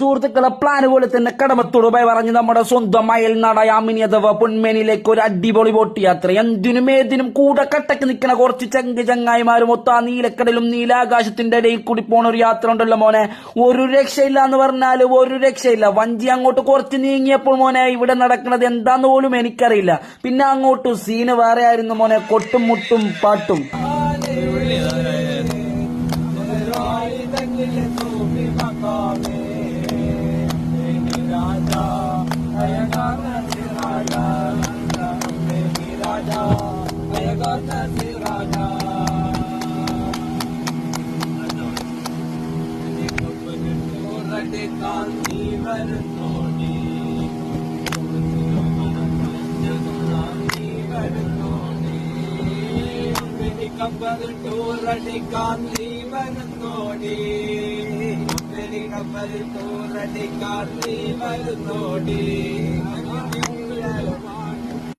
സുഹൃത്തുക്കളെ പ്ലാൻ പോലെ തന്നെ കടമത്തോട് പോയി പറഞ്ഞ് നമ്മുടെ സ്വന്തം അയൽ നട യാമിനി അഥവാ പൊന്മേനിലേക്ക് ഒരു അടിപൊളി ബോട്ട് യാത്ര. എന്തിനും ഏതിനും കൂടെ കട്ടക്ക് നിൽക്കണ കുറച്ച് ചങ്ങായിമാരും ഒത്ത നീലക്കടലും നീലാകാശത്തിന്റെ ഇടയിൽ കൂടി പോണ ഒരു യാത്ര ഉണ്ടല്ലോ മോനെ, ഒരു രക്ഷയില്ല എന്ന് പറഞ്ഞാല് ഒരു രക്ഷയില്ല. വഞ്ചി അങ്ങോട്ട് കുറച്ച് നീങ്ങിയപ്പോൾ മോനെ ഇവിടെ നടക്കുന്നത് എന്താന്ന് പോലും എനിക്കറിയില്ല. പിന്നെ അങ്ങോട്ട് സീന് വേറെ ആയിരുന്നു മോനെ, കൊട്ടും മുട്ടും പാട്ടും. കപ്പൽ